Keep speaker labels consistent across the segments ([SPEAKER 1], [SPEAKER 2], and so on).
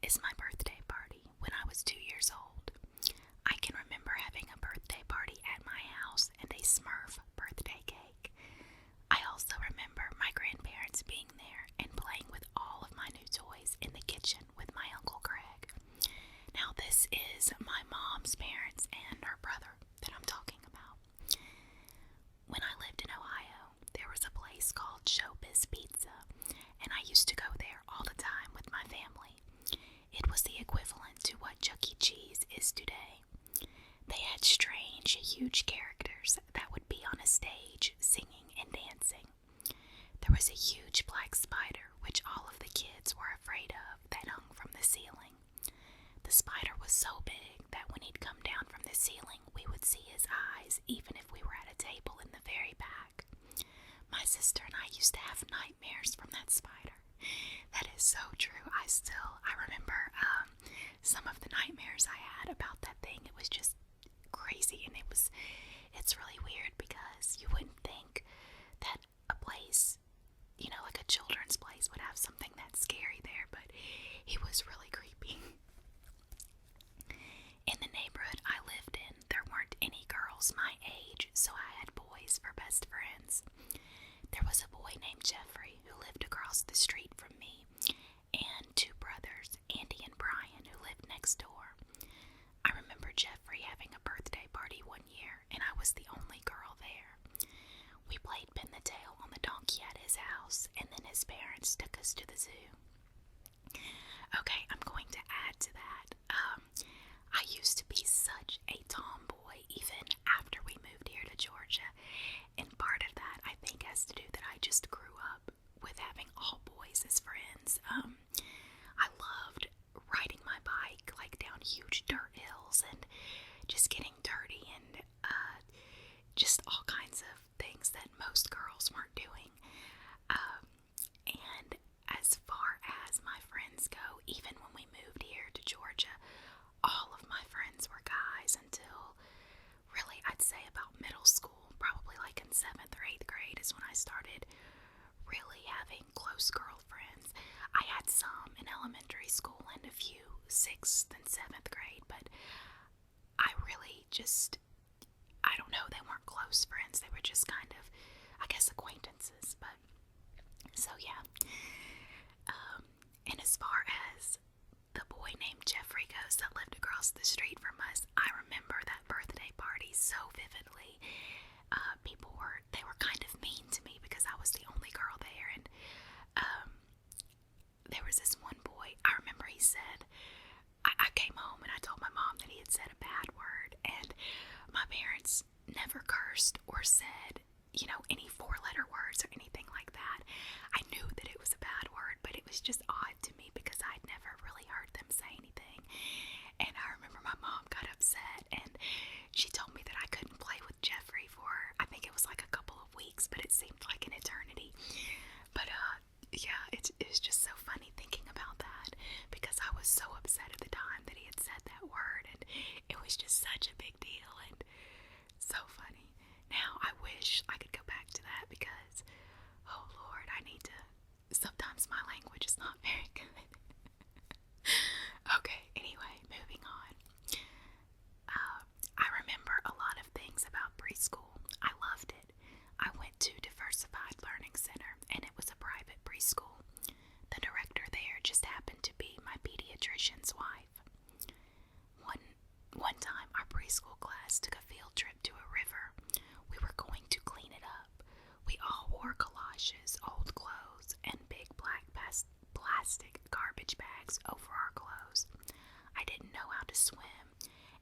[SPEAKER 1] is my birthday party when I was 2 years old. I can remember having a birthday party at my house and a Smurf birthday cake. I also remember my grandparents being there and playing with all of my new toys in the kitchen with my Uncle Greg. Now, this is my mom's parents and her brother that I'm talking about. When I lived in Ohio, there was a place called Showbiz Pizza, and I used to go there all the time with my family. It was the equivalent to what Chuck E. Cheese is today. They had strange, huge characters that would be on a stage singing and dancing. There was a huge black spider, which all of the kids were afraid of, that hung from the ceiling. The spider was so big that when he'd come down from the ceiling, we would see his eyes, even if we were at a table in the very back. My sister and I used to have nightmares from that spider. That is so true. I remember some of the nightmares I had about that thing. It was just crazy, and it's really weird because you wouldn't think that a place, like a children's place, would have something that scary there, but he was really creepy. In the neighborhood I lived in, there weren't any girls my age, so I had boys for best friends. There was a boy named Jeffrey who lived across the street from me, and two brothers, Andy and Brian, who lived next door. I remember Jeffrey having a birthday party one year, and I was the only girl there. We played pin the tail on the donkey at his house, and then his parents took us to the zoo. Okay, I'm going to add to that. I used to be such a tomboy even after we moved here to Georgia, and part of that I think has to do that I just grew up with having all boys as friends. I loved riding my bike like down huge dirt hills and just getting dirty and just all kinds of things that most girls weren't doing. And as far as my friends go, even when we moved here to Georgia, all of my friends were guys until really I'd say about middle school, probably like in 7th or 8th grade is when I started really having close girlfriends. I had some in elementary school and a few 6th and 7th grade, but I really just, I don't know, they weren't close friends. They were just kind of, I guess, acquaintances. But so yeah. And as far as the boy named Jeffrey goes that lived across the street from us, I remember that birthday party so vividly. They were kind of mean to me because I was the only girl there, and there was this one boy, I remember he said, I came home and I told my mom that he had said a bad word, and my parents never cursed or said, any 4-letter words or anything like that. I knew that it was a bad word, but it was just odd to me because I'd never really heard them say anything. And I remember my mom got upset, and she told me that I couldn't play with Jeffrey for, I think it was like a couple of weeks, but it seemed like an eternity. But yeah, it was just so funny thinking about that because I was so upset at the time that he had said that word, and it was just such a big deal and so funny. Now I wish I could go back to that because, oh Lord, sometimes my language is not very good. Okay, anyway, moving on. I remember a lot of things about preschool. I loved it. I went to Diversified Learning Center, and it was a private preschool. The director there just happened to be my pediatrician's wife. One time, our preschool class took a field trip to a river. We were going to clean it up. We all wore galoshes, old clothes, and big black plastic garbage bags over our clothes. I didn't know how to swim,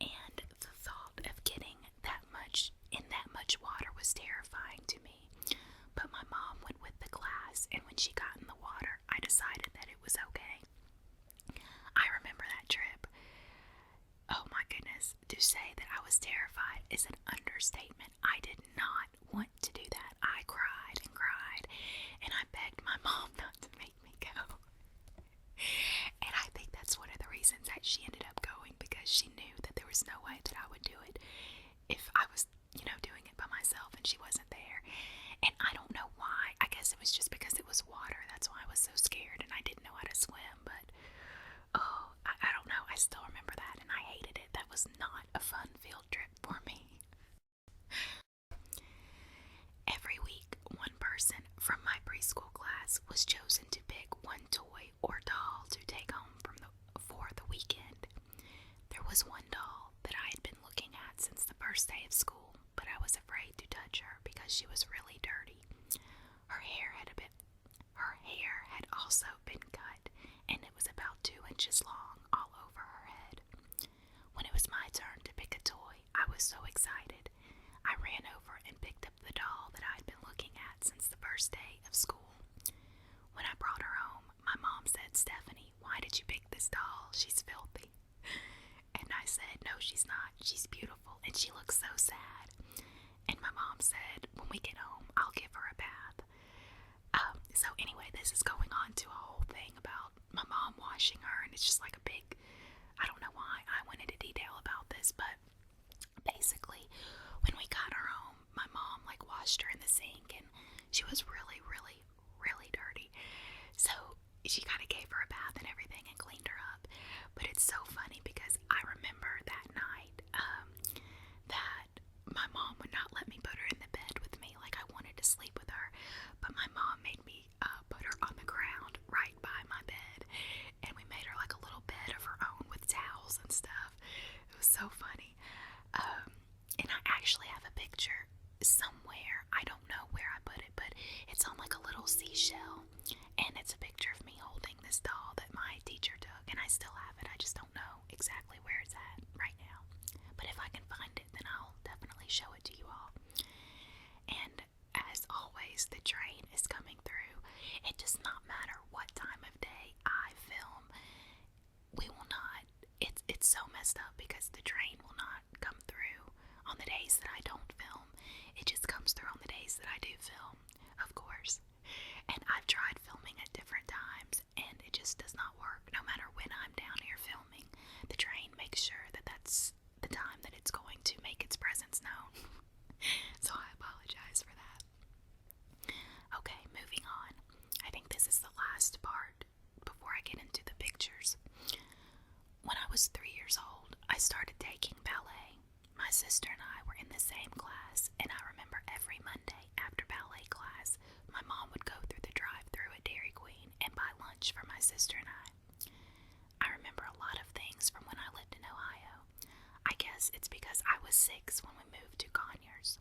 [SPEAKER 1] and the thought of getting in that much water was terrifying to me. But my mom went with the class, and when she got in the water, I decided that it was okay. I remember that trip. Oh my goodness, to say that I was terrified is an understatement. I did not want to do that. I cried and cried, and I begged my mom not to make me go. And I think that's one of the reasons that she ended up going, because she knew that there was no way that I would do it if I was, doing it by myself and she wasn't there. And I don't know why. I guess it was just because it was water. That's why I was so scared and I didn't know how to swim. But, oh, still remember that, and I hated it. That was not a fun field trip for me. Every week, one person from my preschool class was chosen to pick one toy or doll to take home for the weekend. There was one doll that I had been looking at since the first day of school, but I was afraid to touch her because she was really dirty. Her hair had also been cut, and it was about 2 inches long all over her head. When it was my turn to pick a toy, I was so excited. I ran over and picked up the doll that I'd been looking at since the first day of school. When I brought her home, my mom said, "Stephanie, why did you pick this doll? She's filthy." And I said, "No, she's not. She's beautiful, and she looks so sad." And my mom said, "When we get home, I'll give her a bath." So anyway, this is going on to a whole thing about my mom washing her, and it's just like a big, I don't know why I went into detail about this, but basically, when we got her home, my mom washed her in the sink, and she was really, really, really dirty. So she kind of gave her a bath and everything and cleaned her up. But it's so funny because I remember that night that my mom would not let me put her in the bed with me. I wanted to sleep with her, but my mom made me put her on the ground right by my bed, and we made her a little bed of her own with towels and stuff. It was so funny. And I actually have a picture somewhere. I don't know where I put it, but it's on a little seashell, and it's a picture of me holding this doll that my teacher took, and I still have it. I just don't know exactly where it's at right now, but if I can find it, then I'll definitely show it to you all. And as always, the train is coming through. It does not matter what time of day I film. We will not, it's so messed up because the train will not come through on the days that I don't film. It just comes through on the days that I do film, of course. And I've tried filming at different times, and it just does not work. No matter when I'm down here filming, the train makes sure that that's the time that it's going to make its presence known. So I apologize for that. Okay, moving on. I think this is the last part before I get into the pictures. When I was 3 years old, I started taking ballet. My sister and I were in the same class, and I remember every Monday after ballet class, my mom would go through the drive-thru at Dairy Queen and buy lunch for my sister and I. I remember a lot of things from when I lived in Ohio. I guess it's because I was 6 when we moved to Conyers.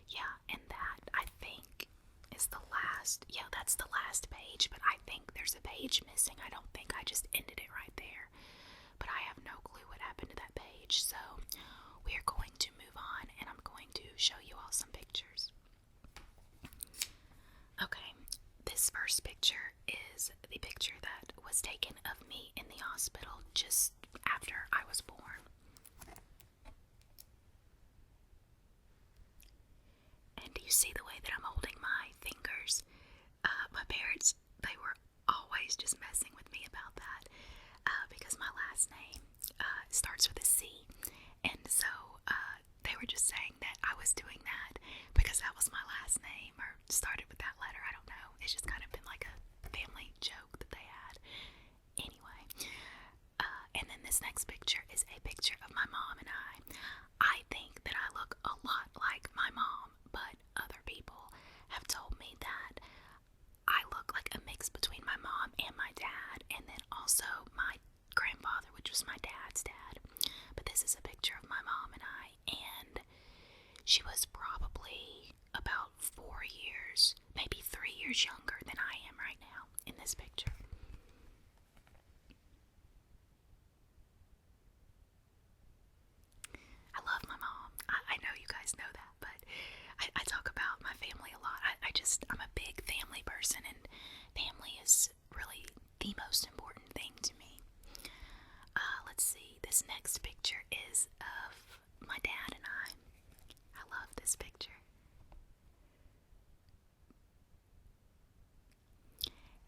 [SPEAKER 1] Yeah, and that, I think, is the last, that's the last page, but I think there's a page missing. I don't think I just ended it right there, but I have no clue what happened to that page, so we are going to move on, and I'm going to show you all some pictures. Okay, this first picture is the picture that was taken of me in the hospital just after I was born. And do you see the way that I'm holding my fingers? My parents, they were always just messing with me about that because my last name starts with a C, and so they were just saying that I was doing that because that was my last name, or started with that letter. I don't know. It's just kind of been like a family joke that they had. Anyway, and then this next picture is a picture of my mom and I. I think that I look a lot like my mom, but other people have told me that I look like a mix between my mom and my dad, and then also my grandfather, which was my dad's dad. But this is a picture of my mom and I, and she was probably about 4 years, maybe 3 years younger than I am right now in this picture. I love my mom. I know you guys know that, but I talk about my family a lot. I'm a big family person, and family is really the most important thing to me. Let's see, this next picture is of my dad and I. I love this picture.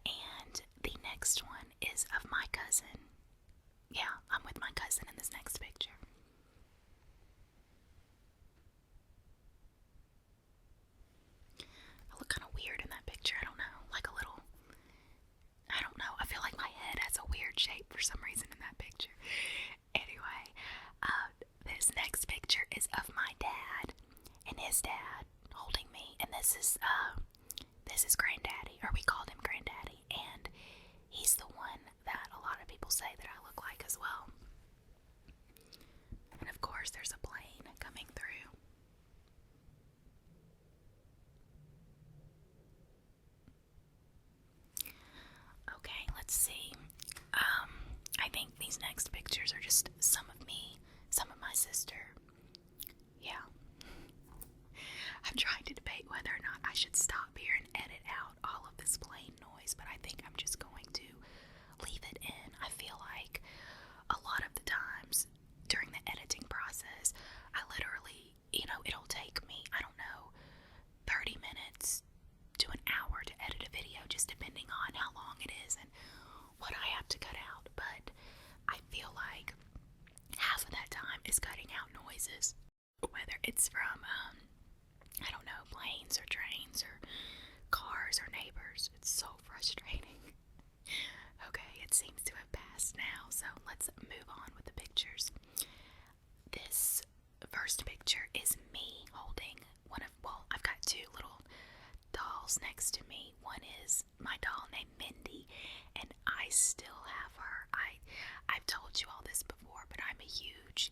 [SPEAKER 1] And the next one is of my cousin. Yeah, I'm with my cousin in this next picture. I look kind of weird in that picture. I don't know, like a little, I don't know. I feel like my head has a weird shape for some reason in that picture. Anyway, this next picture is of my dad and his dad holding me, and this is Granddaddy, or we called him Granddaddy, and he's the one that a lot of people say that I look like as well. And of course, there's a plane coming through. Okay, let's see. I think these next pictures are just some of me, some of my sister. Yeah. I'm trying to debate whether or not I should stop here and edit out all of this plane noise, but I think I'm just going to leave it in. I feel like a lot of the times during the editing process, I literally, it'll take me, I don't know, 30 minutes to an hour to edit a video, just depending on how long it is and what I have to cut out. But I feel like half of that time is cutting out noises, whether it's from, I don't know, planes or trains or cars or neighbors. It's so frustrating. Okay, it seems to have passed now, so let's move on with the pictures. This first picture is me holding I've got two little dolls next to me. One is my doll named Mindy, and I still have her. I've told you all this before, but I'm a huge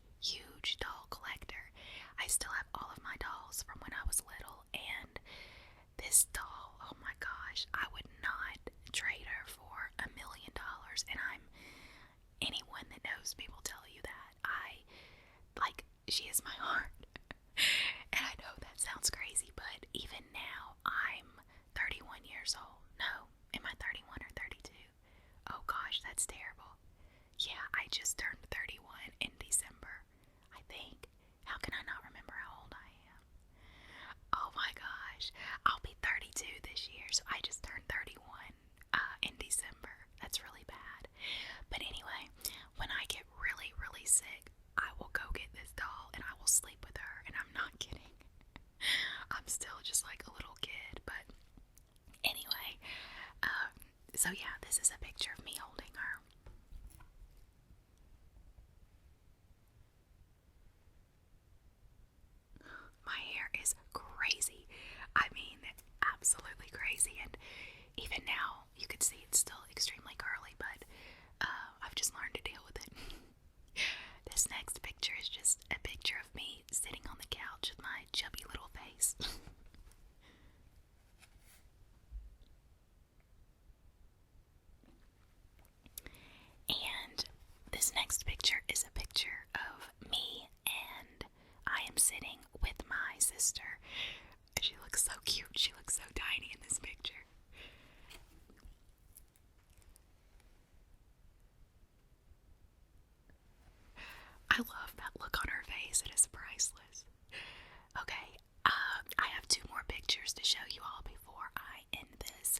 [SPEAKER 1] doll collector. I still have all of my dolls from when I was little, and this doll, oh my gosh, I would not trade her for $1 million, and anyone that knows me will tell you that. She is my heart. And I know that sounds crazy, but even now, I'm 31 years old. No, am I 31 or 32? Oh gosh, that's terrible. Yeah, I just turned 31 in December, I think. How can I not remember how old I am? Oh my gosh, I'll be 32 this year, so I just turned 31 in December. That's really bad. But anyway, when I get really, really sick, I will go get this doll and I will sleep with her, and I'm not kidding. I'm still just like a little kid, but anyway, so yeah, this is a picture of me holding her. My hair is crazy. I mean, absolutely crazy, and even now, you can see it's still extremely curly, but I've just learned to deal with it. This next picture is just a picture of me sitting on the couch with my chubby little face. And this next picture is a picture of me, and I am sitting with my sister. She looks so cute. She looks so tiny in this picture. I love that look on her face. It is priceless. Okay, I have two more pictures to show you all before I end this.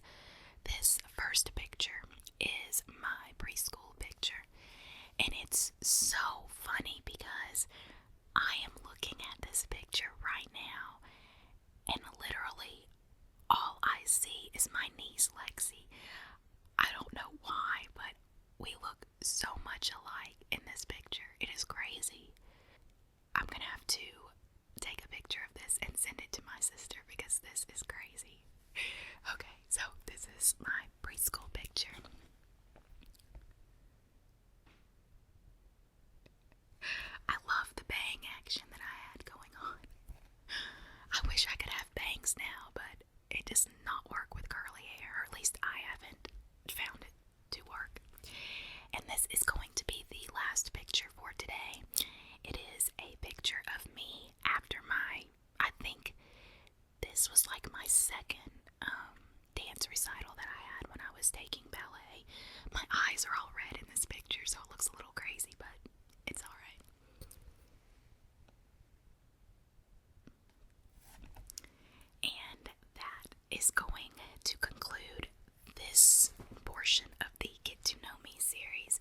[SPEAKER 1] This first picture is my preschool picture, and it's so funny because I am looking at this picture right now, and literally all I see is my niece Lexi. I don't know why, but we look so much alike in this picture. It is crazy. I'm gonna have to take a picture of this and send it to my sister because this is crazy. Okay, so this is my preschool picture. I love the bang action that I had going on. I wish I could have bangs now, but it does not work with curly hair, or at least I haven't found it to work. And this is going to be the last picture for today. It is a picture of me after I think this was like my second dance recital that I had when I was taking ballet. My eyes are all red in this picture, so it looks a little crazy, but it's alright. And that is going to conclude this portion of the Get to Know Me series.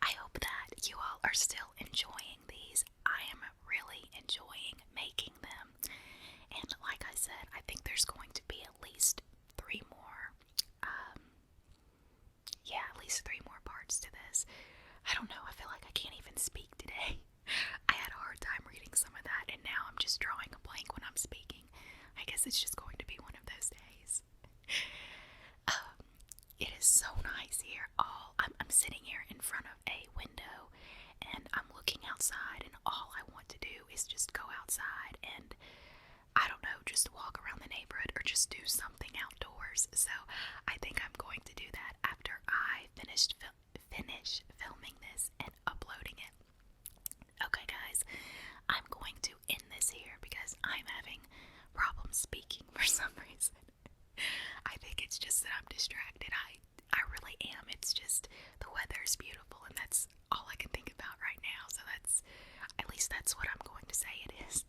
[SPEAKER 1] I hope that you all are still enjoying these. I am really enjoying making them. And like I said, I think there's going to be at least 3 more Yeah, at least 3 more parts to this. I don't know, I feel like I can't even speak today. I had a hard time reading some of that, and now I'm just drawing a blank when I'm speaking. I guess it's just going to be one of those days. It is so nice here. I'm sitting here in front of a window, and I'm looking outside, and all I want to do is just go outside and, I don't know, just walk around the neighborhood or just do something outdoors. So I think I'm going to do that after I finish filming this and uploading it. Okay, guys, I'm going to end this here because I'm having problems speaking for some reason. I think it's just that I'm distracted. I really am. It's just the weather is beautiful, and that's all I can think about right now. So at least that's what I'm going to say it is.